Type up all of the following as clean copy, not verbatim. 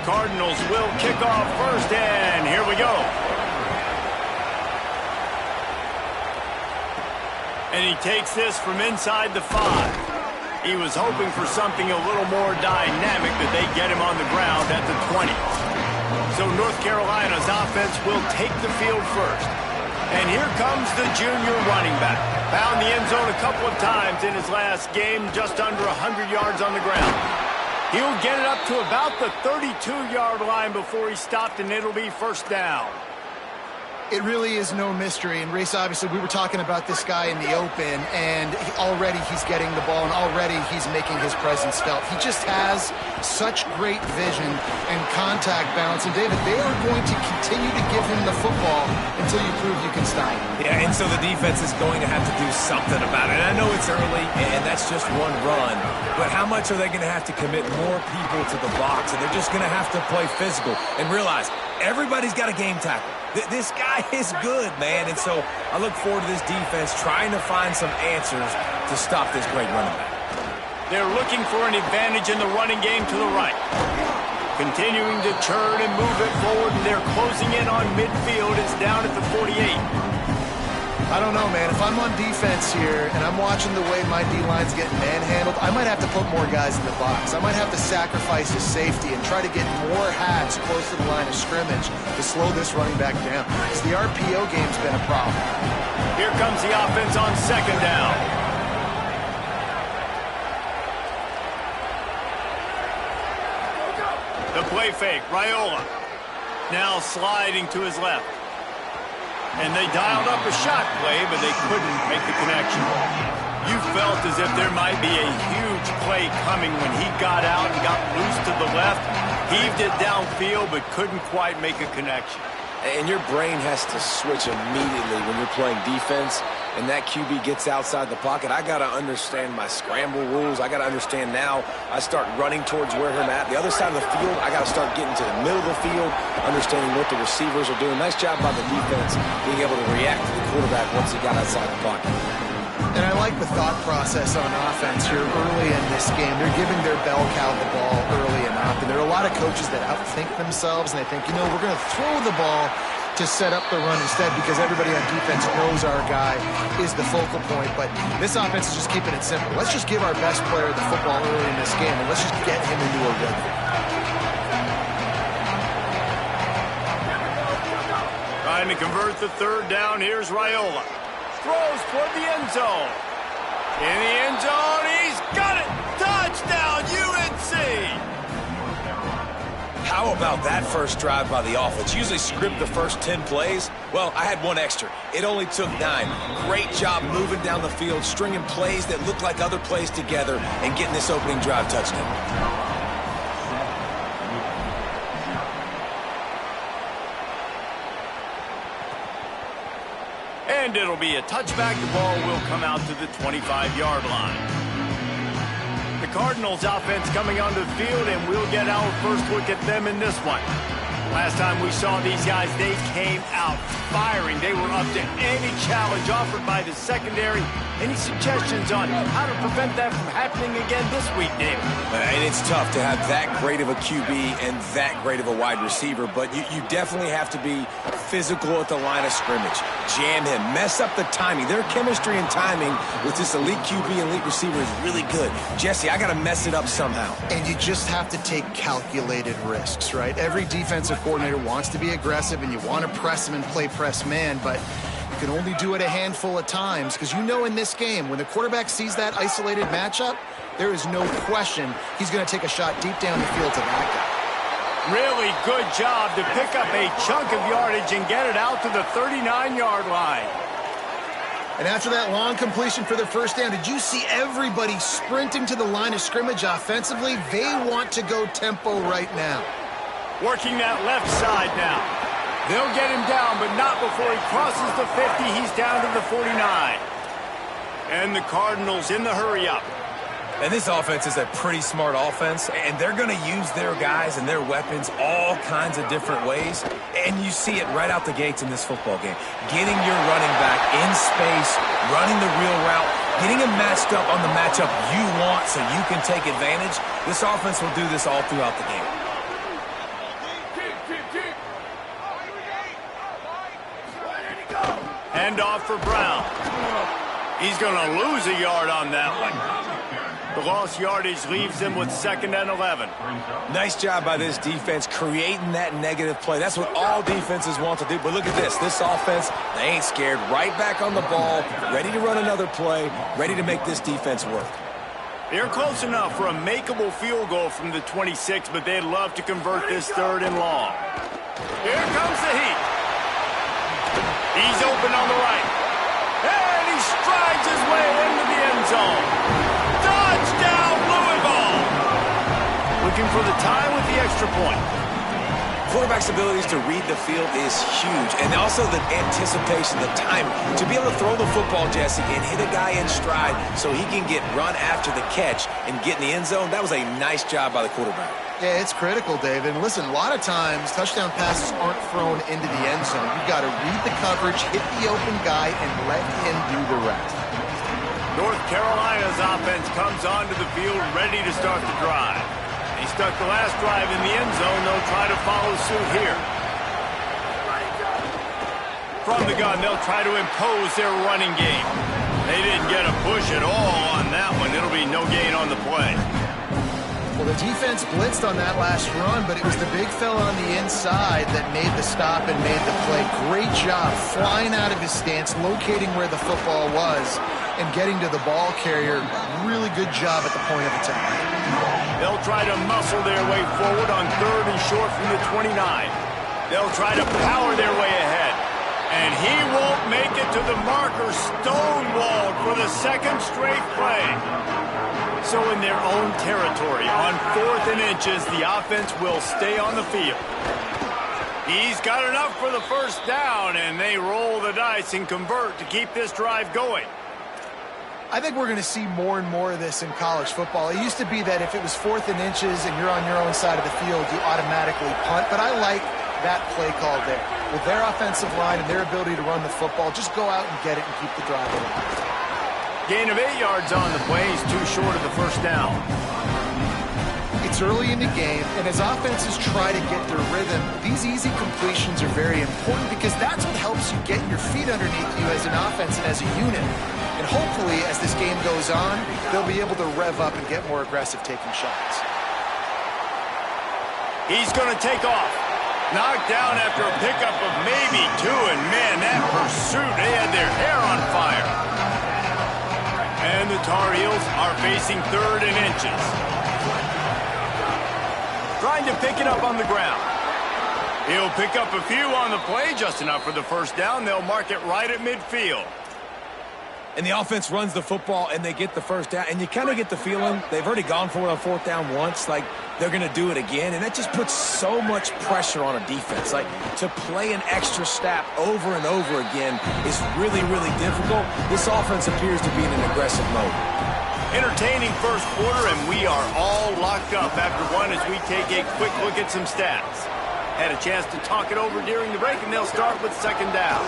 Cardinals will kick off first, and here we go. And he takes this from inside the 5. He was hoping for something a little more dynamic, that they get him on the ground at the 20. So North Carolina's offense will take the field first. And here comes the junior running back. Found the end zone a couple of times in his last game, just under 100 yards on the ground. He'll get it up to about the 32-yard line before he stopped, and it'll be first down. It really is no mystery. And, Race, obviously, we were talking about this guy in the open, and already he's getting the ball, and already he's making his presence felt. He just has such great vision and contact balance. And, David, they are going to continue to give him the football until you prove you can stop him. Yeah, and so the defense is going to have to do something about it. And I know it's early, and that's just one run. But how much are they going to have to commit more people to the box? And they're just going to have to play physical and realize everybody's got a game tackle. This guy is good, man. And so I look forward to this defense trying to find some answers to stop this great running back. They're looking for an advantage in the running game to the right. Continuing to turn and move it forward, and they're closing in on midfield. It's down at the 48. I don't know, man. If I'm on defense here and I'm watching the way my D-line's getting manhandled, I might have to put more guys in the box. I might have to sacrifice his safety and try to get more hats close to the line of scrimmage to slow this running back down. Because the RPO game's been a problem. Here comes the offense on second down. The play fake, Raiola. Now sliding to his left. And they dialed up a shot play, but they couldn't make the connection. You felt as if there might be a huge play coming when he got out and got loose to the left. Heaved it downfield, but couldn't quite make a connection. And your brain has to switch immediately when you're playing defense and that QB gets outside the pocket. I got to understand my scramble rules. I got to understand now I start running towards where I'm at. The other side of the field, I got to start getting to the middle of the field, understanding what the receivers are doing. Nice job by the defense being able to react to the quarterback once he got outside the pocket. And I like the thought process on offense here early in this game. They're giving their bell cow the ball early enough. And there are a lot of coaches that outthink themselves, and they think, you know, we're going to throw the ball to set up the run instead because everybody on defense knows our guy is the focal point. But this offense is just keeping it simple. Let's just give our best player the football early in this game, and let's just get him into a rhythm. Trying to convert the third down. Here's Raiola. Throws toward the end zone. In the end zone, he's got it. Touchdown, UNC! How about that first drive by the offense? Usually script the first 10 plays. Well, I had one extra. It only took 9. Great job moving down the field, stringing plays that look like other plays together, and getting this opening drive touchdown. And it'll be a touchback. The ball will come out to the 25-yard line. The Cardinals offense coming onto the field, and we'll get our first look at them in this one. Last time we saw these guys, they came out firing. They were up to any challenge offered by the secondary. Any suggestions on how to prevent that from happening again this week, David? And it's tough to have that great of a QB and that great of a wide receiver, but you definitely have to be physical at the line of scrimmage. Jam him. Mess up the timing. Their chemistry and timing with this elite QB and elite receiver is really good. Jesse, I got to mess it up somehow. And you just have to take calculated risks, right? Every defensive coordinator wants to be aggressive, and you want to press him and play press man, but you can only do it a handful of times because you know in this game, when the quarterback sees that isolated matchup, there is no question he's going to take a shot deep down the field to that guy. Really good job to pick up a chunk of yardage and get it out to the 39-yard line. And after that long completion for the first down, did you see everybody sprinting to the line of scrimmage offensively? They want to go tempo right now. Working that left side now. They'll get him down, but not before he crosses the 50. He's down to the 49. And the Cardinals in the hurry-up. And this offense is a pretty smart offense, and they're going to use their guys and their weapons all kinds of different ways. And you see it right out the gates in this football game. Getting your running back in space, running the real route, getting him matched up on the matchup you want so you can take advantage. This offense will do this all throughout the game. Handoff for Brown. He's going to lose a yard on that one. The lost yardage leaves them with 2nd and 11. Nice job by this defense creating that negative play. That's what all defenses want to do. But look at this. This offense, they ain't scared. Right back on the ball, ready to run another play, ready to make this defense work. They're close enough for a makeable field goal from the 26, but they'd love to convert this 3rd and long. Here comes the heat. He's open on the right. And he strides his way into the end zone. Touchdown, Louisville! Looking for the tie with the extra point. Quarterback's abilities to read the field is huge, and also the anticipation, the timing. To be able to throw the football, Jesse, and hit a guy in stride so he can get run after the catch and get in the end zone, that was a nice job by the quarterback. Yeah, it's critical, David. And listen, a lot of times touchdown passes aren't thrown into the end zone. You've got to read the coverage, hit the open guy, and let him do the rest. North Carolina's offense comes onto the field ready to start the drive. They stuck the last drive in the end zone. They'll try to follow suit here. From the gun, they'll try to impose their running game. They didn't get a push at all on that one. It'll be no gain on the play. Well, the defense blitzed on that last run, but it was the big fella on the inside that made the stop and made the play. Great job flying out of his stance, locating where the football was, and getting to the ball carrier. Really good job at the point of attack. They'll try to muscle their way forward on 3rd and short from the 29. They'll try to power their way ahead. And he won't make it to the marker, stonewalled for the 2nd straight play. So in their own territory, on 4th and inches, the offense will stay on the field. He's got enough for the 1st down, and they roll the dice and convert to keep this drive going. I think we're going to see more and more of this in college football. It used to be that if it was 4th and inches and you're on your own side of the field, you automatically punt. But I like that play call there. With their offensive line and their ability to run the football, just go out and get it and keep the drive alive. Gain of 8 yards on the play. He's too short of the 1st down. It's early in the game, and as offenses try to get their rhythm, these easy completions are very important because that's what helps you get your feet underneath you as an offense and as a unit. And hopefully, as this game goes on, they'll be able to rev up and get more aggressive taking shots. He's going to take off. Knocked down after a pickup of maybe 2, and man, that pursuit, they had their hair on fire. And the Tar Heels are facing 3rd and inches. Trying to pick it up on the ground. He'll pick up a few on the play, just enough for the 1st down. They'll mark it right at midfield. And the offense runs the football, and they get the 1st down. And you kind of get the feeling they've already gone for it on 4th down once. Like, they're going to do it again. And that just puts so much pressure on a defense. Like, to play an extra snap over and over again is really, really difficult. This offense appears to be in an aggressive mode. Entertaining 1st quarter, and we are all locked up after one as we take a quick look at some stats. Had a chance to talk it over during the break, and they'll start with 2nd down.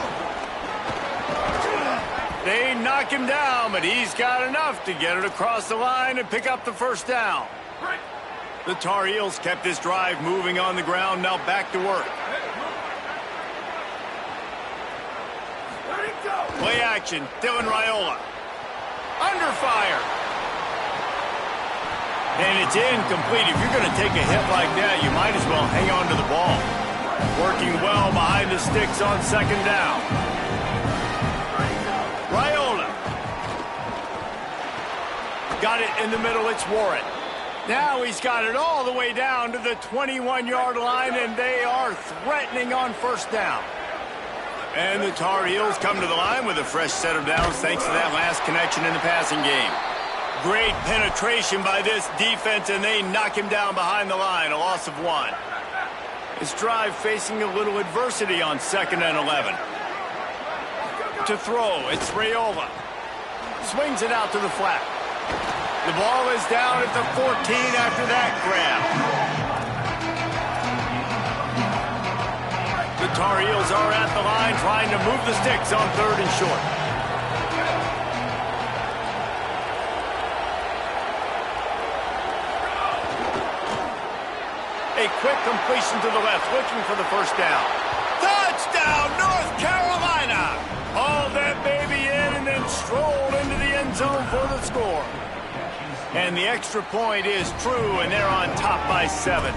They knock him down, but he's got enough to get it across the line and pick up the 1st down. The Tar Heels kept this drive moving on the ground, now back to work. Play action, Dylan Raiola. Under fire. And it's incomplete. If you're going to take a hit like that, you might as well hang on to the ball. Working well behind the sticks on 2nd down. Raiola. Got it in the middle, it's Warren. Now he's got it all the way down to the 21-yard line, and they are threatening on 1st down. And the Tar Heels come to the line with a fresh set of downs thanks to that last connection in the passing game. Great penetration by this defense, and they knock him down behind the line, a loss of 1. His drive facing a little adversity on 2nd and 11. To throw, it's Raiola. Swings it out to the flat. The ball is down at the 14 after that grab. The Tar Heels are at the line trying to move the sticks on 3rd and short. A quick completion to the left, looking for the 1st down. Touchdown, North Carolina! All zone for the score. And the extra point is true, and they're on top by 7.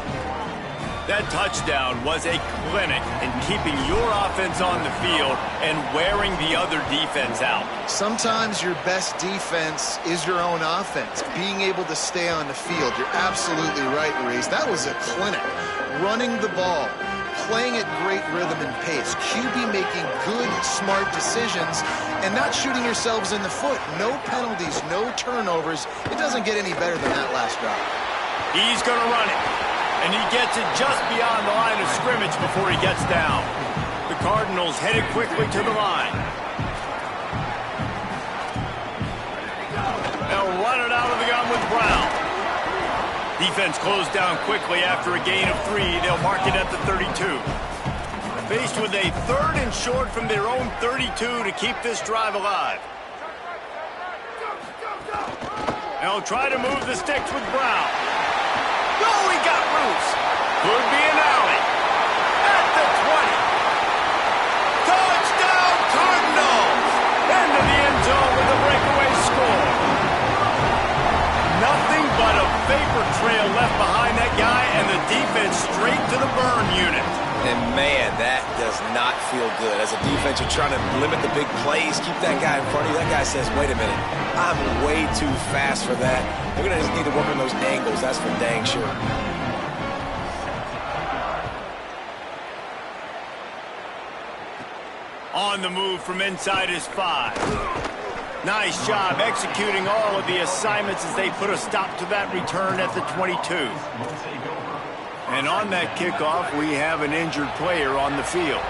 That touchdown was a clinic in keeping your offense on the field and wearing the other defense out. Sometimes your best defense is your own offense, being able to stay on the field. You're absolutely right, Reese. That was a clinic. Running the ball, playing at great rhythm and pace, QB making good, smart decisions, and not shooting yourselves in the foot. No penalties, no turnovers. It doesn't get any better than that last drive. He's going to run it. And he gets it just beyond the line of scrimmage before he gets down. The Cardinals headed quickly to the line. They'll run it out of the gun with Brown. Defense closed down quickly after a gain of 3. They'll mark it at the 32. Faced with a 3rd and short from their own 32 to keep this drive alive. They'll try to move the sticks with Brown. Oh, he got loose. Could be an alley. At the 20. Touchdown, Cardinals! Into the end zone with a breakaway score. Nothing but a vapor trail left behind that guy, and the defense straight to the burn unit. And, man, that does not feel good. As a defense, you're trying to limit the big plays, keep that guy in front of you. That guy says, wait a minute, I'm way too fast for that. We're going to just need to work on those angles. That's for dang sure. On the move from inside his 5. Nice job executing all of the assignments as they put a stop to that return at the 22. And on that kickoff, we have an injured player on the field.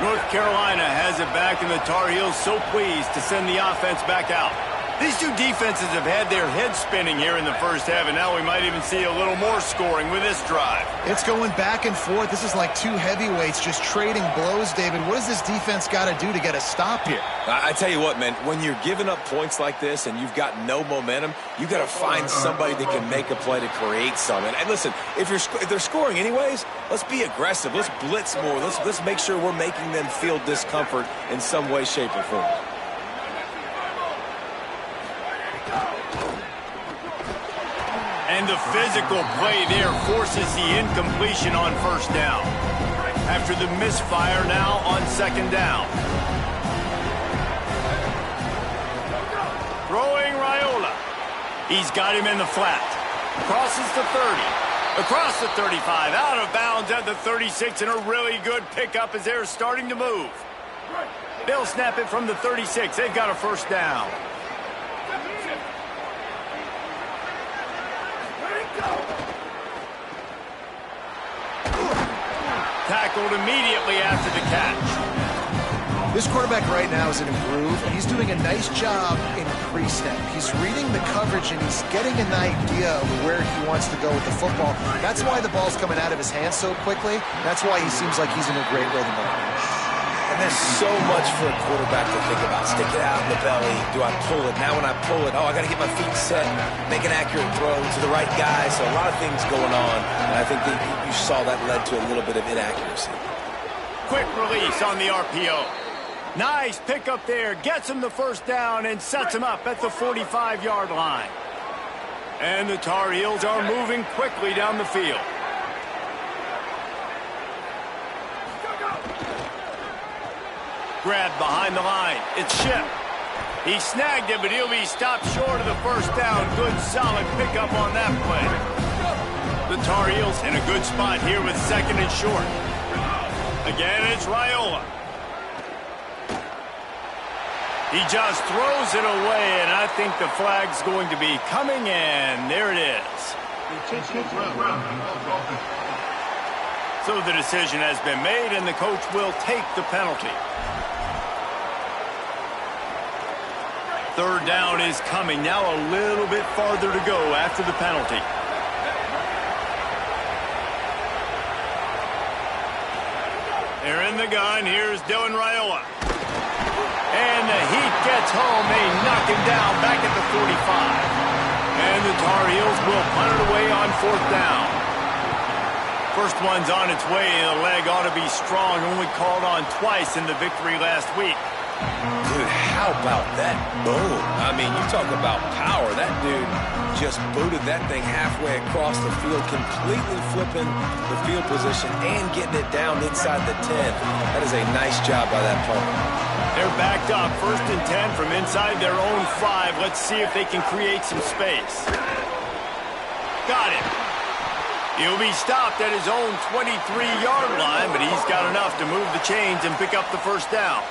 North Carolina has it back, and the Tar Heels so pleased to send the offense back out. These two defenses have had their heads spinning here in the first half, and now we might even see a little more scoring with this drive. It's going back and forth. This is like two heavyweights just trading blows, David. What does this defense got to do to get a stop here? I tell you what, man, when you're giving up points like this and you've got no momentum, you got to find somebody that can make a play to create something. And listen, if they're scoring anyways, let's be aggressive. Let's blitz more. Let's make sure we're making them feel discomfort in some way, shape, or form. And the physical play there forces the incompletion on first down. After the misfire now on second down. Throwing Raiola. He's got him in the flat. Crosses the 30. Across the 35. Out of bounds at the 36. And a really good pickup as they're starting to move. They'll snap it from the 36. They've got a first down. Tackled immediately after the catch. This quarterback right now is in a groove, and he's doing a nice job in pre-snap. He's reading the coverage, and he's getting an idea of where he wants to go with the football. That's why the ball's coming out of his hands so quickly. That's why he seems like he's in a great rhythm. And there's so much for a quarterback to think about. Stick it out in the belly. Do I pull it? Now when I pull it, I got to get my feet set, make an accurate throw to the right guy. So a lot of things going on. And I think that you saw that led to a little bit of inaccuracy. Quick release on the RPO. Nice pickup there. Gets him the first down and sets him up at the 45-yard line. And the Tar Heels are moving quickly down the field. Grabbed behind the line. It's Ship. He snagged it, but he'll be stopped short of the first down. Good, solid pickup on that play. The Tar Heels in a good spot here with second and short. Again, it's Raiola. He just throws it away, and I think the flag's going to be coming in. There it is. So the decision has been made, and the coach will take the penalty. Third down is coming. Now a little bit farther to go after the penalty. They're in the gun. Here's Dylan Raiola. And the heat gets home. They knock him down back at the 45. And the Tar Heels will punt it away on fourth down. First one's on its way. The leg ought to be strong. Only called on twice in the victory last week. Dude, how about that boom? I mean, you talk about power. That dude just booted that thing halfway across the field, completely flipping the field position and getting it down inside the 10. That is a nice job by that punter. They're backed up, 1st and 10 from inside their own 5. Let's see if they can create some space. Got it. He'll be stopped at his own 23-yard line, but he's got enough to move the chains and pick up the 1st down.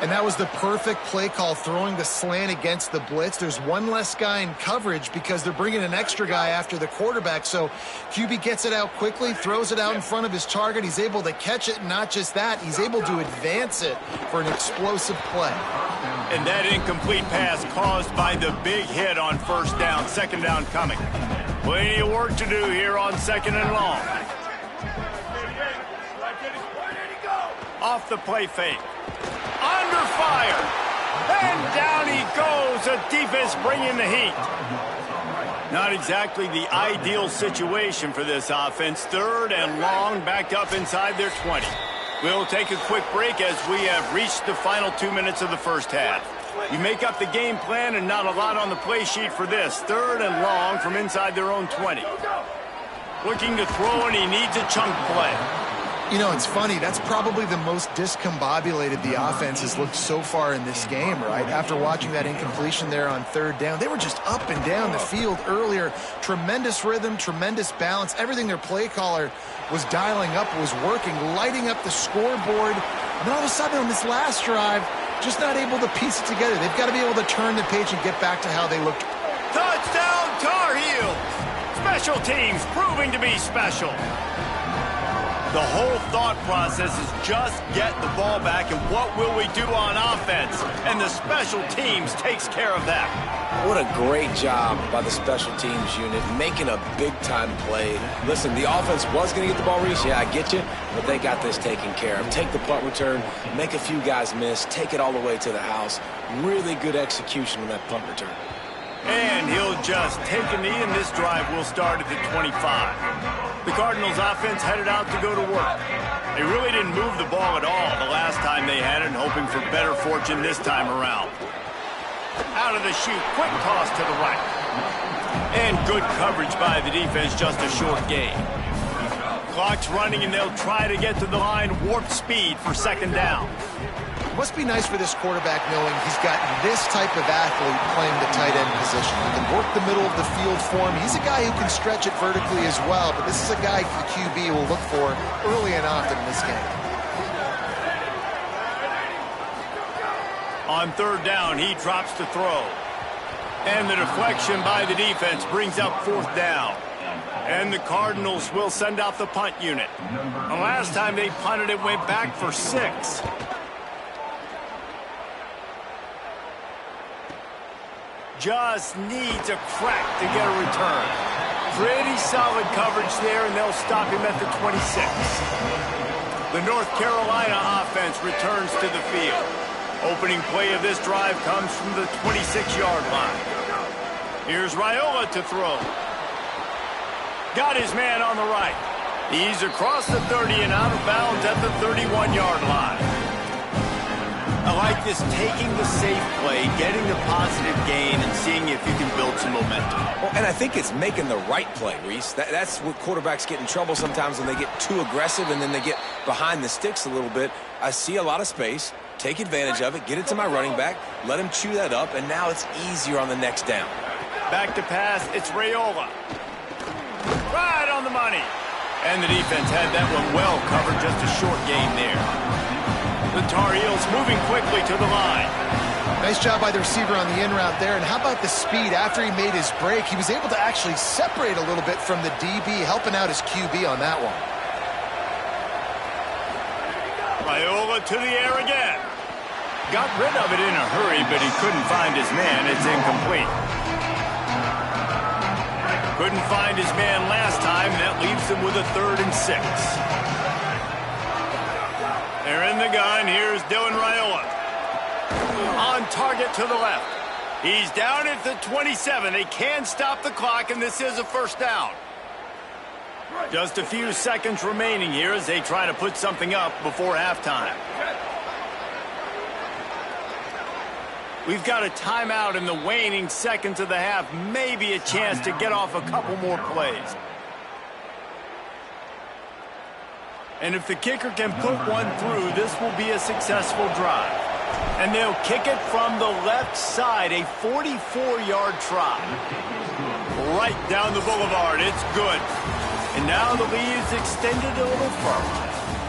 And that was the perfect play call, throwing the slant against the blitz. There's one less guy in coverage because they're bringing an extra guy after the quarterback. So QB gets it out quickly, throws it out in front of his target. He's able to catch it, and not just that, he's able to advance it for an explosive play. And that incomplete pass caused by the big hit on 1st down, 2nd down coming. Plenty of work to do here on 2nd and long. Off the play fake. Under fire. And down he goes. A defense bringing the heat. Not exactly the ideal situation for this offense. 3rd and long, backed up inside their 20. We'll take a quick break as we have reached the final 2 minutes of the 1st half. You make up the game plan and not a lot on the play sheet for this. 3rd and long from inside their own 20. Looking to throw, and he needs a chunk play. You know, it's funny. That's probably the most discombobulated the offense has looked so far in this game, right? After watching that incompletion there on 3rd down, they were just up and down the field earlier. Tremendous rhythm, tremendous balance. Everything their play caller was dialing up was working, lighting up the scoreboard. And then all of a sudden on this last drive, just not able to piece it together. They've got to be able to turn the page and get back to how they looked. Touchdown, Tar Heels! Special teams proving to be special. The whole thought process is just get the ball back, and what will we do on offense? And the special teams takes care of that. What a great job by the special teams unit, making a big-time play. Listen, the offense was going to get the ball, Reese. Yeah, I get you, but they got this taken care of. Take the punt return, make a few guys miss, take it all the way to the house. Really good execution on that punt return. And he'll just take a knee, and this drive will start at the 25. The Cardinals offense headed out to go to work. They really didn't move the ball at all the last time they had it, and hoping for better fortune this time around. Out of the chute, quick toss to the right. And good coverage by the defense, just a short gain. Clock's running, and they'll try to get to the line, warp speed for 2nd down. It must be nice for this quarterback knowing he's got this type of athlete playing the tight end position. He can work the middle of the field for him. He's a guy who can stretch it vertically as well, but this is a guy the QB will look for early and often in this game. On 3rd down, he drops to throw. And the deflection by the defense brings up 4th down. And the Cardinals will send out the punt unit. The last time they punted, it went back for 6. Just needs a crack to get a return. Pretty solid coverage there, and they'll stop him at the 26. The North Carolina offense returns to the field. Opening play of this drive comes from the 26-yard line. Here's Raiola to throw. Got his man on the right. He's across the 30 and out of bounds at the 31-yard line. I like this, taking the safe play, getting the positive gain, and seeing if you can build some momentum. Well, and I think it's making the right play, Reese. That's what quarterbacks get in trouble sometimes when they get too aggressive and then they get behind the sticks a little bit. I see a lot of space. Take advantage of it. Get it to my running back. Let him chew that up, and now it's easier on the next down. Back to pass. It's Raiola. Right on the money. And the defense had that one well covered. Just a short gain there. The Tar Heels moving quickly to the line. Nice job by the receiver on the in route there. And how about the speed? After he made his break, he was able to actually separate a little bit from the DB, helping out his QB on that one. Raiola to the air again. Got rid of it in a hurry, but he couldn't find his man. It's incomplete. Couldn't find his man last time. That leaves him with a 3rd and 6. They're in the gun. Here's Dylan Raiola. On target to the left. He's down at the 27. They can stop the clock, and this is a 1st down. Just a few seconds remaining here as they try to put something up before halftime. We've got a timeout in the waning seconds of the half. Maybe a chance to get off a couple more plays. And if the kicker can put one through, this will be a successful drive. And they'll kick it from the left side, a 44-yard try. Right down the boulevard, it's good. And now the lead is extended a little further.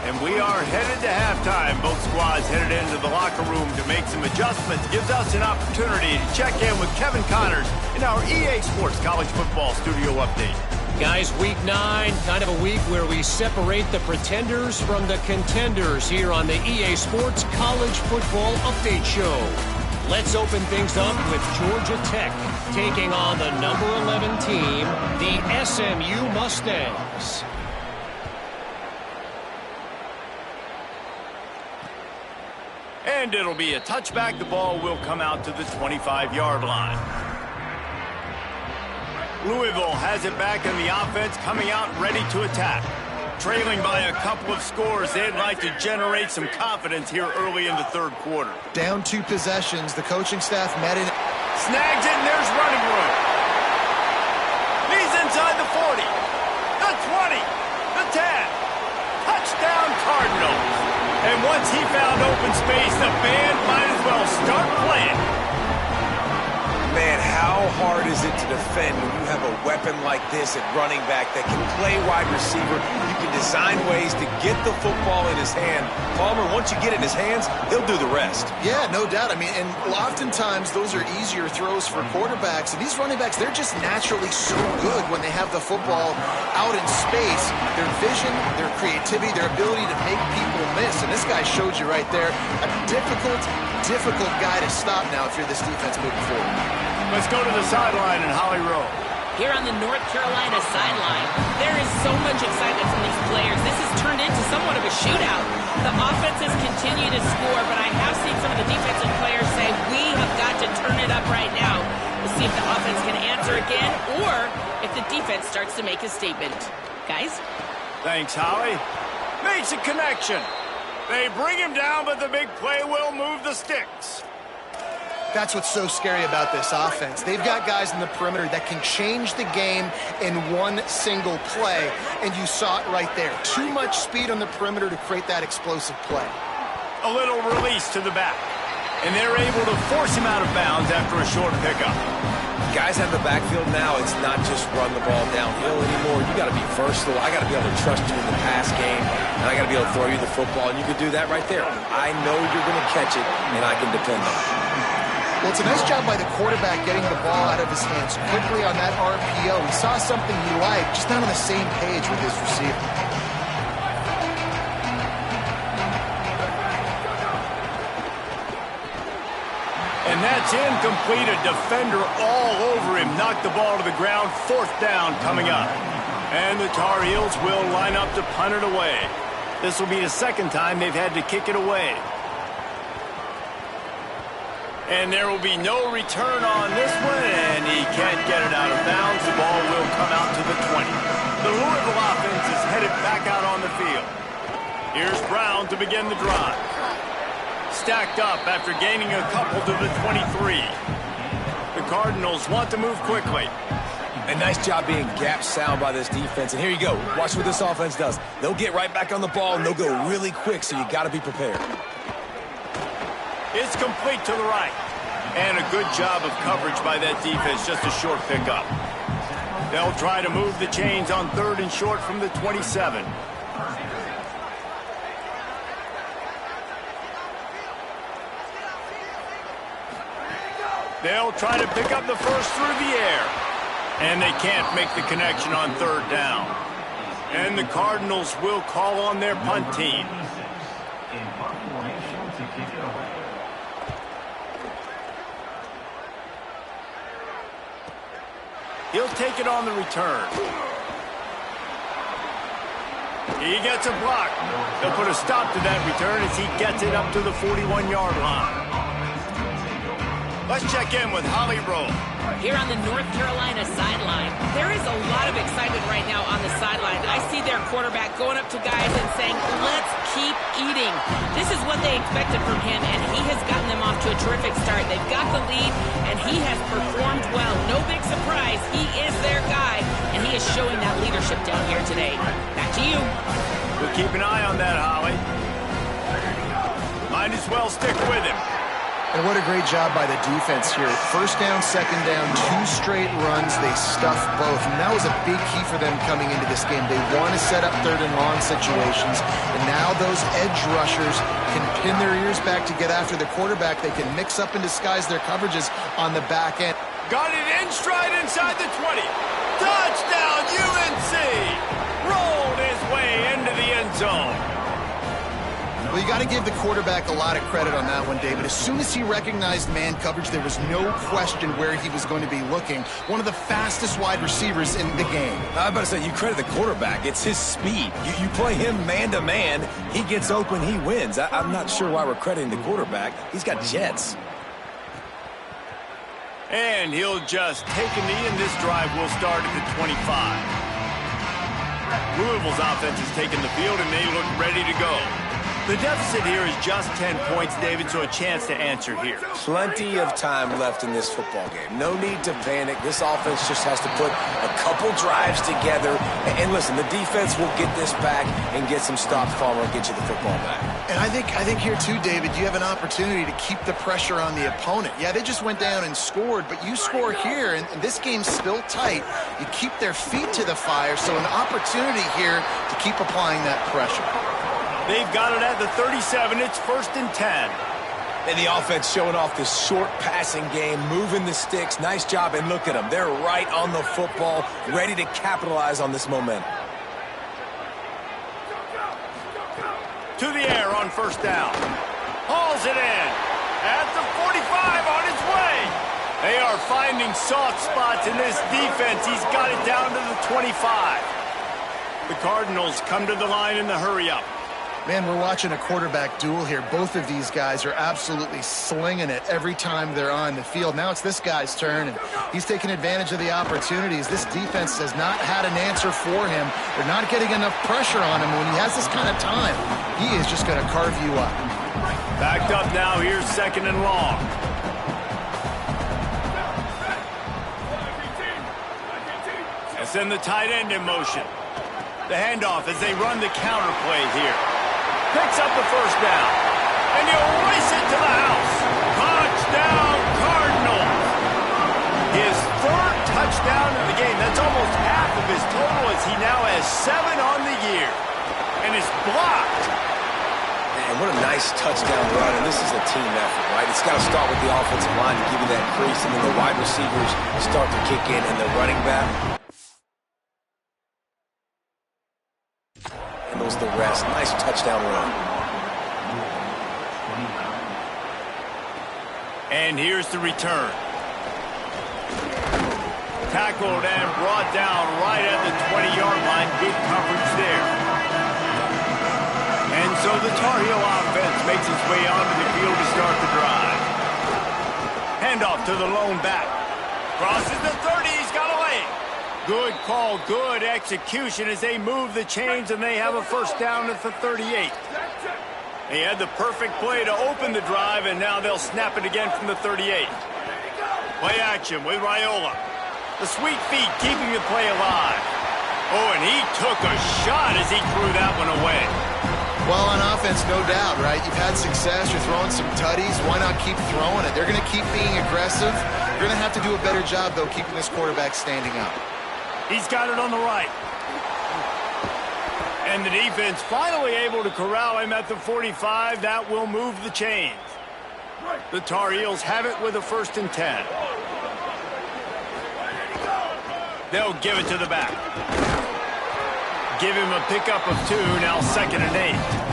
And we are headed to halftime. Both squads headed into the locker room to make some adjustments. Gives us an opportunity to check in with Kevin Connors in our EA Sports College Football Studio Update. Guys, week 9, kind of a week where we separate the pretenders from the contenders here on the EA Sports College Football Update Show. Let's open things up with Georgia Tech taking on the number 11 team, the SMU Mustangs. And it'll be a touchback. The ball will come out to the 25-yard line. Louisville has it back in the offense, coming out ready to attack. Trailing by a couple of scores, they'd like to generate some confidence here early in the third quarter. Down 2 possessions, the coaching staff met in. Snags it, and there's running room. He's inside the 40, the 20, the 10. Touchdown Cardinals. And once he found open space, the band might as well start playing. Man, how hard is it to defend when you have a weapon like this at running back that can play wide receiver? You can design ways to get the football in his hand. Palmer, once you get it in his hands, he'll do the rest. Yeah, no doubt. I mean, and oftentimes those are easier throws for quarterbacks. And these running backs, they're just naturally so good when they have the football out in space. Their vision, their creativity, their ability to make people miss. And this guy showed you right there, a difficult guy to stop now if you're this defense moving forward. Let's go to the sideline in Holly Rowe. Here on the North Carolina sideline, there is so much excitement from these players. This has turned into somewhat of a shootout. The offenses continue to score, but I have seen some of the defensive players say, we have got to turn it up right now to see if the offense can answer again or if the defense starts to make a statement. Guys? Thanks, Holly. Makes a connection. They bring him down, but the big play will move the sticks. That's what's so scary about this offense. They've got guys in the perimeter that can change the game in one single play, and you saw it right there. Too much speed on the perimeter to create that explosive play. A little release to the back, and they're able to force him out of bounds after a short pickup. Guys have the backfield now. It's not just run the ball downhill anymore. You got to be versatile. I got to be able to trust you in the pass game, and I got to be able to throw you the football, and you can do that right there. I know you're going to catch it, and I can depend on it. Well, it's a nice job by the quarterback getting the ball out of his hands quickly on that RPO. He saw something he liked, just not on the same page with his receiver. And that's incomplete. A defender all over him. Knocked the ball to the ground. 4th down coming up. And the Tar Heels will line up to punt it away. This will be the second time they've had to kick it away. And there will be no return on this one, and he can't get it out of bounds. The ball will come out to the 20. The Louisville offense is headed back out on the field. Here's Brown to begin the drive. Stacked up after gaining a couple to the 23. The Cardinals want to move quickly. A nice job being gap sound by this defense. And here you go. Watch what this offense does. They'll get right back on the ball, and they'll go really quick, so you got to be prepared. It's complete to the right. And a good job of coverage by that defense. Just a short pickup. They'll try to move the chains on 3rd and short from the 27. They'll try to pick up the first through the air. And they can't make the connection on 3rd down. And the Cardinals will call on their punt team. He'll take it on the return. He gets a block. They'll put a stop to that return as he gets it up to the 41-yard line. Let's check in with Holly Rowe. Here on the North Carolina sideline, there is a lot of excitement right now on the sideline. I see their quarterback going up to guys and saying, let's keep eating. This is what they expected from him, and he has gotten them off to a terrific start. They've got the lead, and he has performed well. No big surprise. He is their guy, and he is showing that leadership down here today. Back to you. We'll keep an eye on that, Holly. Might as well stick with him. And what a great job by the defense here. First down, second down, 2 straight runs. They stuffed both. And that was a big key for them coming into this game. They want to set up third and long situations. And now those edge rushers can pin their ears back to get after the quarterback. They can mix up and disguise their coverages on the back end. Got it in stride inside the 20. Touchdown, UNC! Rolled his way into the end zone. Well, you got to give the quarterback a lot of credit on that one, David. As soon as he recognized man coverage, there was no question where he was going to be looking. One of the fastest wide receivers in the game. I was about to say, you credit the quarterback. It's his speed. You play him man-to-man, he gets open, he wins. I'm not sure why we're crediting the quarterback. He's got jets. And he'll just take a knee, and this drive will start at the 25. Louisville's offense has taken the field, and they look ready to go. The deficit here is just 10 points, David, so a chance to answer here. Plenty of time left in this football game. No need to panic. This offense just has to put a couple drives together. And listen, the defense will get this back and get some stops, Palmer, and get you the football back. And I think here too, David, you have an opportunity to keep the pressure on the opponent. Yeah, they just went down and scored, but you score here, and this game's still tight. You keep their feet to the fire, so an opportunity here to keep applying that pressure. They've got it at the 37. It's 1st and 10. And the offense showing off this short passing game, moving the sticks. Nice job, and look at them. They're right on the football, ready to capitalize on this momentum. To the air on 1st down. Hauls it in. At the 45 on its way. They are finding soft spots in this defense. He's got it down to the 25. The Cardinals come to the line in the hurry-up. Man, we're watching a quarterback duel here. Both of these guys are absolutely slinging it every time they're on the field. Now it's this guy's turn, and he's taking advantage of the opportunities. This defense has not had an answer for him. They're not getting enough pressure on him. When he has this kind of time, he is just going to carve you up. Backed up now. Here's 2nd and long. And send the tight end in motion. The handoff as they run the counter play here. Picks up the 1st down. And he'll race it to the house. Touchdown, Cardinals. His 3rd touchdown in the game. That's almost half of his total as he now has 7 on the year. And is blocked. Man, what a nice touchdown run. And this is a team effort, right? It's got to start with the offensive line to give you that crease. And then the wide receivers start to kick in and the running back. The rest. Nice touchdown run. And here's the return. Tackled and brought down right at the 20-yard line. Good coverage there. And so the Tar Heel offense makes its way onto the field to start the drive. Handoff to the lone back. Crosses the 30. He's got a lane. Good call, good execution as they move the chains, and they have a 1st down at the 38. They had the perfect play to open the drive, and now they'll snap it again from the 38. Play action with Raiola. The sweet feet keeping the play alive. Oh, and he took a shot as he threw that one away. Well, on offense, no doubt, right? You've had success. You're throwing some tutties. Why not keep throwing it? They're going to keep being aggressive. You're going to have to do a better job, though, keeping this quarterback standing up. He's got it on the right. And the defense finally able to corral him at the 45. That will move the chains. The Tar Heels have it with a 1st and 10. They'll give it to the back. Give him a pickup of 2, now 2nd and 8.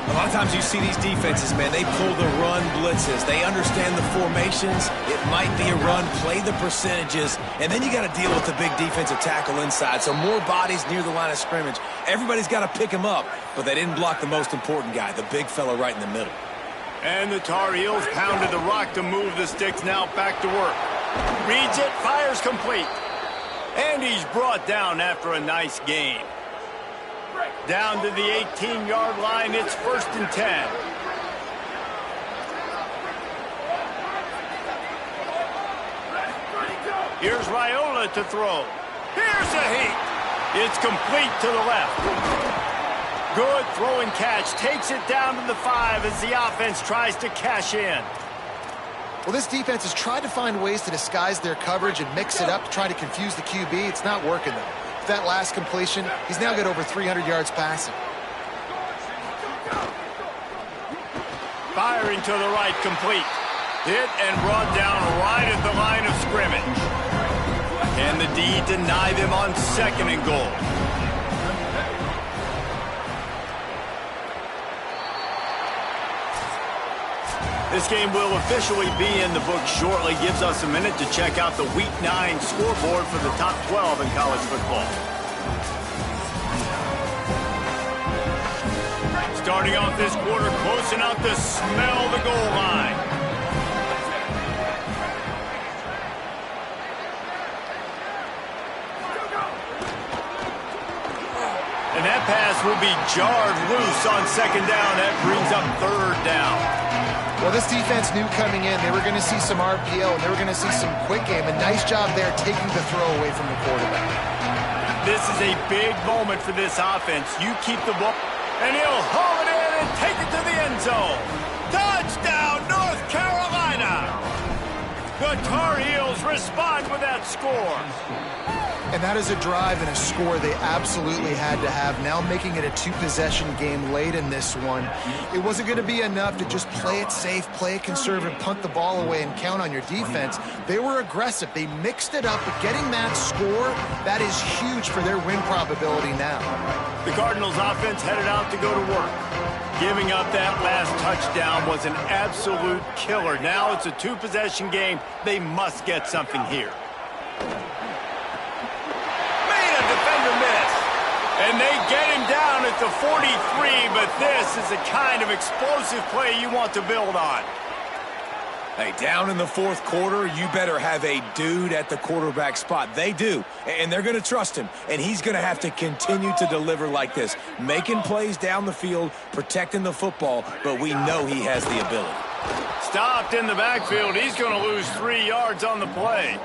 A lot of times you see these defenses, man, they pull the run blitzes. They understand the formations. It might be a run, play the percentages, and then you got to deal with the big defensive tackle inside. So more bodies near the line of scrimmage. Everybody's got to pick him up, but they didn't block the most important guy, the big fella right in the middle. And the Tar Heels pounded the rock to move the sticks. Now back to work. Reads it, fires complete. And he's brought down after a nice gain. Down to the 18-yard line, it's 1st and 10. Here's Raiola to throw. Here's a heat. It's complete to the left. Good throw and catch. Takes it down to the 5 as the offense tries to cash in. Well, this defense has tried to find ways to disguise their coverage and mix it up to try to confuse the QB. It's not working, though. With that last completion, he's now got over 300 yards passing. Firing to the right, complete. Hit and brought down right at the line of scrimmage. Can the D deny them on 2nd and goal? This game will officially be in the books shortly. Gives us a minute to check out the Week 9 scoreboard for the top 12 in college football. Starting off this quarter, close enough to smell the goal line. And that pass will be jarred loose on 2nd down. That brings up 3rd down. Well, this defense knew coming in they were going to see some RPO and they were going to see some quick game. A nice job there taking the throw away from the quarterback. This is a big moment for this offense. You keep the ball, and he'll haul it in and take it to the end zone. Touchdown, North Carolina! The Tar Heels respond with that score. And that is a drive and a score they absolutely had to have. Now making it a 2-possession game late in this one. It wasn't going to be enough to just play it safe, play it conservative, punt the ball away, and count on your defense. They were aggressive. They mixed it up, but getting that score, that is huge for their win probability now. The Cardinals offense headed out to go to work. Giving up that last touchdown was an absolute killer. Now it's a 2-possession game. They must get something here. And they get him down at the 43, but this is the kind of explosive play you want to build on. Hey, down in the 4th quarter, you better have a dude at the quarterback spot. They do, and they're going to trust him, and he's going to have to continue to deliver like this, making plays down the field, protecting the football, but we know he has the ability. Stopped in the backfield. He's going to lose 3 yards on the play.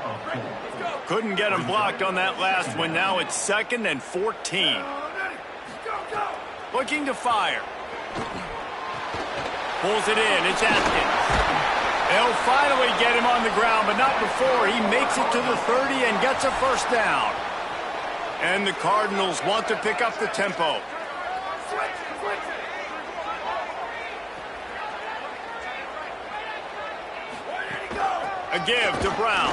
Couldn't get him blocked on that last one. Now it's 2nd and 14. Looking to fire. Pulls it in. It's Atkins. They'll finally get him on the ground, but not before he makes it to the 30 and gets a 1st down. And the Cardinals want to pick up the tempo. A give to Brown.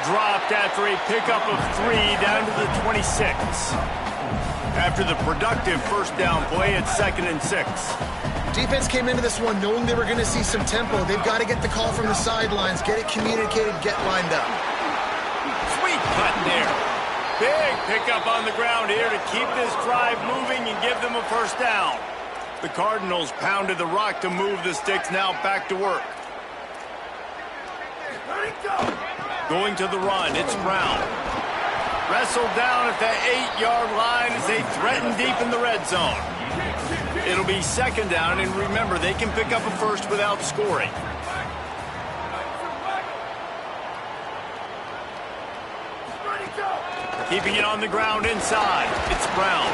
Dropped after a pickup of 3 down to the 26. After the productive 1st down play, it's 2nd and 6. Defense came into this one knowing they were going to see some tempo. They've got to get the call from the sidelines, get it communicated, get lined up. Sweet cut there. Big pickup on the ground here to keep this drive moving and give them a 1st down. The Cardinals pounded the rock to move the sticks, now back to work. Going to the run, it's Brown. Wrestled down at the 8-yard line as they threaten deep in the red zone. It'll be 2nd down, and remember, they can pick up a 1st without scoring. Keeping it on the ground inside, it's Brown.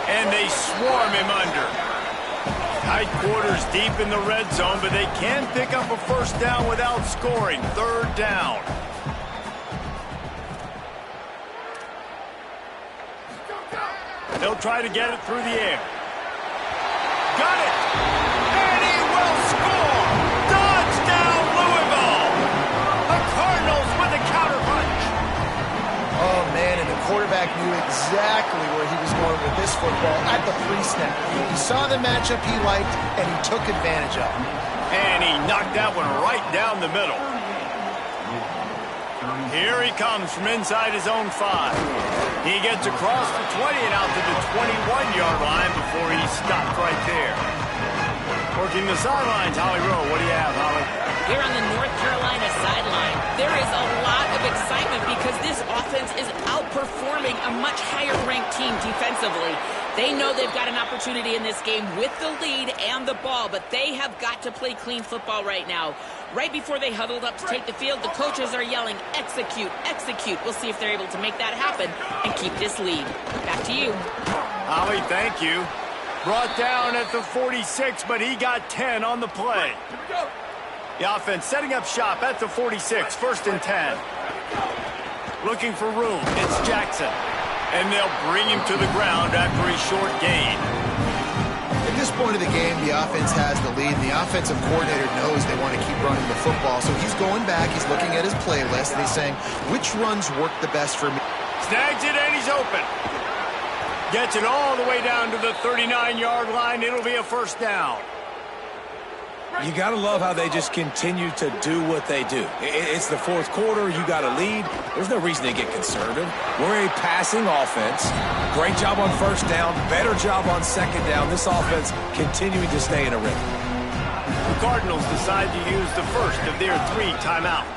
And they swarm him under. Tight quarters deep in the red zone, but they can pick up a 1st down without scoring. 3rd down. They'll try to get it through the air. Got it! And he will score! Touchdown, Louisville! The Cardinals with a counterpunch. Oh, man, and the quarterback knew exactly where he was going with this football at the pre-snap. He saw the matchup he liked, and he took advantage of it. And he knocked that one right down the middle. Here he comes from inside his own 5. He gets across the 20 and out to the 21-yard line before he stopped right there. Working the sidelines, Holly Rowe. What do you have, Holly? Here on the North Carolina sideline, there is a lot of excitement because this offense is outperforming a much higher-ranked team defensively. They know they've got an opportunity in this game with the lead and the ball, but they have got to play clean football right now. Right before they huddled up to take the field, the coaches are yelling, execute, execute. We'll see if they're able to make that happen and keep this lead. Back to you. Holly, thank you. Brought down at the 46, but he got 10 on the play. The offense setting up shop at the 46, 1st and 10. Looking for room, it's Jackson. And they'll bring him to the ground after a short gain. At this point of the game, the offense has the lead, and the offensive coordinator knows they want to keep running the football. So he's going back, he's looking at his playlist, and he's saying, which runs work the best for me? Snags it, and he's open. Gets it all the way down to the 39-yard line. It'll be a 1st down. You got to love how they just continue to do what they do. It's the 4th quarter. You got a lead. There's no reason to get conservative. We're a passing offense. Great job on 1st down. Better job on 2nd down. This offense continuing to stay in a rhythm. The Cardinals decide to use the first of their 3 timeouts.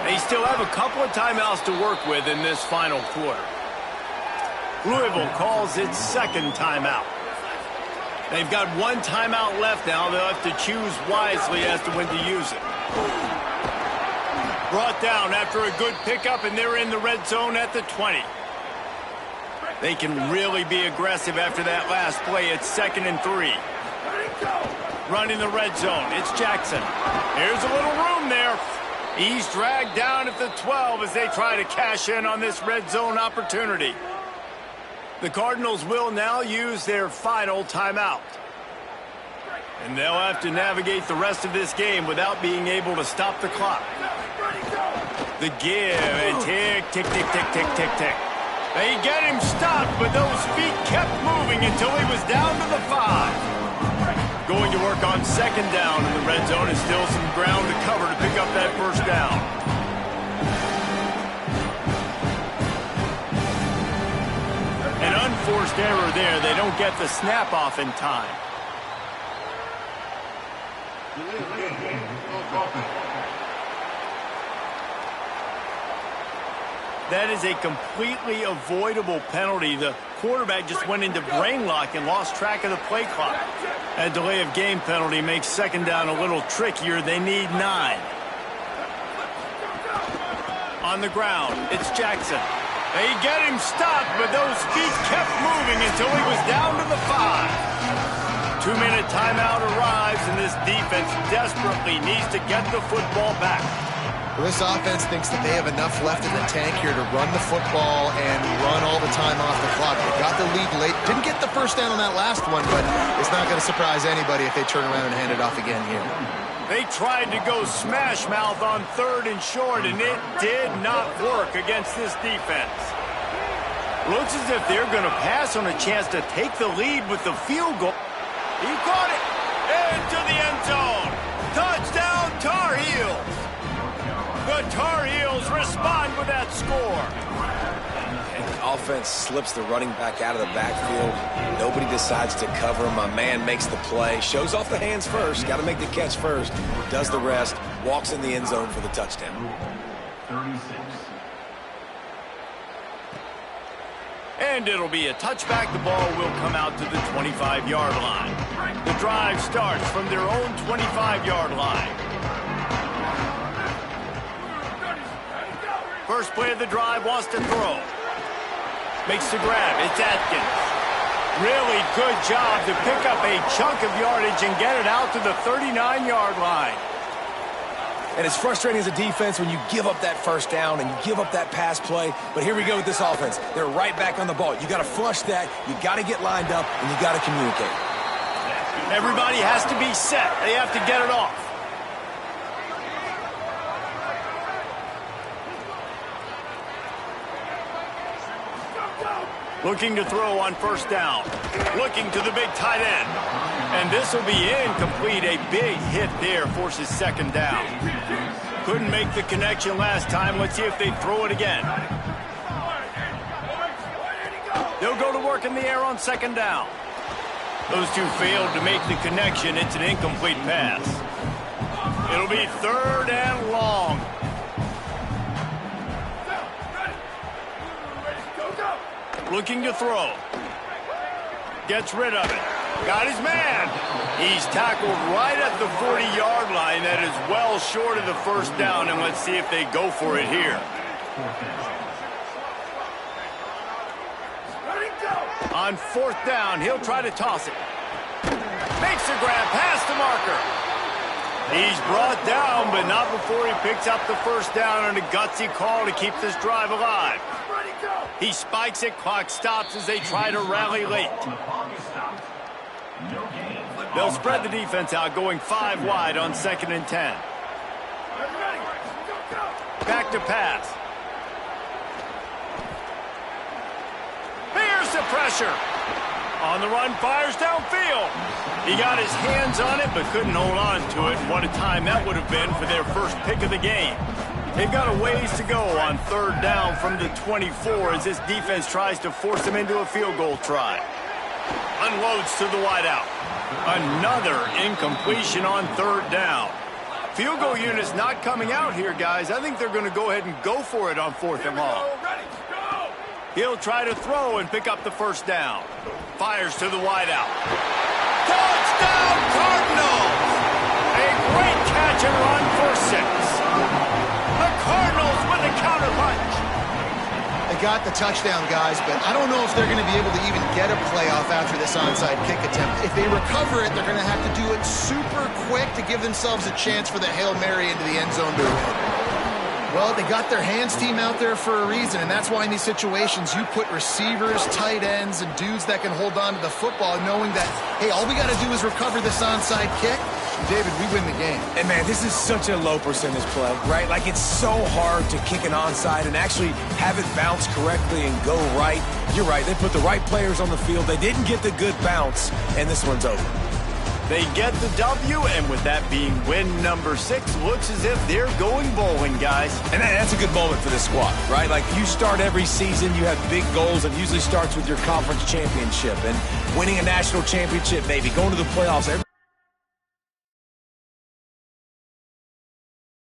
They still have a couple of timeouts to work with in this final quarter. Louisville calls its 2nd timeout. They've got 1 timeout left now. They'll have to choose wisely as to when to use it. Brought down after a good pickup, and they're in the red zone at the 20. They can really be aggressive after that last play. It's 2nd and 3. Running the red zone. It's Jackson. Here's a little room there. He's dragged down at the 12 as they try to cash in on this red zone opportunity. The Cardinals will now use their final timeout. And they'll have to navigate the rest of this game without being able to stop the clock. The give, and tick, tick, tick, tick, tick, tick, tick. They get him stopped, but those feet kept moving until he was down to the 5. Going to work on 2nd down in the red zone, and still some ground to cover to pick up that 1st down. An unforced error there. They don't get the snap off in time. That is a completely avoidable penalty. The quarterback just went into brain lock and lost track of the play clock. That delay of game penalty makes 2nd down a little trickier. They need 9. On the ground, it's Jackson. They get him stopped, but those feet kept moving until he was down to the 5. 2-minute timeout arrives, and this defense desperately needs to get the football back. Well, this offense thinks that they have enough left in the tank here to run the football and run all the time off the clock. They got the lead late. Didn't get the 1st down on that last one, but it's not going to surprise anybody if they turn around and hand it off again here. They tried to go smash mouth on 3rd and short, and it did not work against this defense. Looks as if they're going to pass on a chance to take the lead with the field goal. He caught it into the end zone. Touchdown, Tar Heels. The Tar Heels respond with that score. And the offense slips the running back out of the backfield. Nobody decides to cover him. My man makes the play. Shows off the hands first. Got to make the catch first. Does the rest. Walks in the end zone for the touchdown. 36. And it'll be a touchback. The ball will come out to the 25-yard line. The drive starts from their own 25-yard line. First play of the drive, wants to throw. Makes the grab. It's Atkins. Really good job to pick up a chunk of yardage and get it out to the 39-yard line. And it's frustrating as a defense when you give up that 1st down and you give up that pass play. But here we go with this offense. They're right back on the ball. You got to flush that. You got to get lined up, and you got to communicate. Everybody has to be set. They have to get it off. Looking to throw on 1st down. Looking to the big tight end. And this will be incomplete. A big hit there forces 2nd down. Couldn't make the connection last time. Let's see if they throw it again. They'll go to work in the air on 2nd down. Those two failed to make the connection. It's an incomplete pass. It'll be 3rd and long. Looking to throw. Gets rid of it. Got his man. He's tackled right at the 40-yard line. That is well short of the first down, and let's see if they go for it here. On 4th down, he'll try to toss it. Makes a grab past the marker. He's brought down, but not before he picks up the first down on a gutsy call to keep this drive alive. He spikes it, clock stops as they try to rally late. They'll spread the defense out, going 5 wide on 2nd and 10. Back to pass. Here's the pressure. On the run, fires downfield. He got his hands on it, but couldn't hold on to it. And what a time that would have been for their first pick of the game. They've got a ways to go on 3rd down from the 24 as this defense tries to force them into a field goal try. Unloads to the wideout. Another incompletion on 3rd down. Field goal unit's not coming out here, guys. I think they're going to go ahead and go for it on 4th and long. He'll try to throw and pick up the first down. Fires to the wideout. Touchdown, Cardinals! A great catch and run for 6. The Cardinals with a counterpunch. They got the touchdown, guys, but I don't know if they're going to be able to even get a playoff after this onside kick attempt. If they recover it, they're going to have to do it super quick to give themselves a chance for the Hail Mary into the end zone to win. Well, they got their hands team out there for a reason, and that's why in these situations you put receivers, tight ends, and dudes that can hold on to the football, knowing that, hey, all we got to do is recover this onside kick. David, we win the game. And, man, this is such a low percentage play, right? Like, it's so hard to kick an onside and actually have it bounce correctly and go right. You're right. They put the right players on the field. They didn't get the good bounce, and this one's over. They get the W, and with that being win number 6, looks as if they're going bowling, guys. And that's a good moment for this squad, right? Like, you start every season, you have big goals, and usually starts with your conference championship and winning a national championship, maybe going to the playoffs.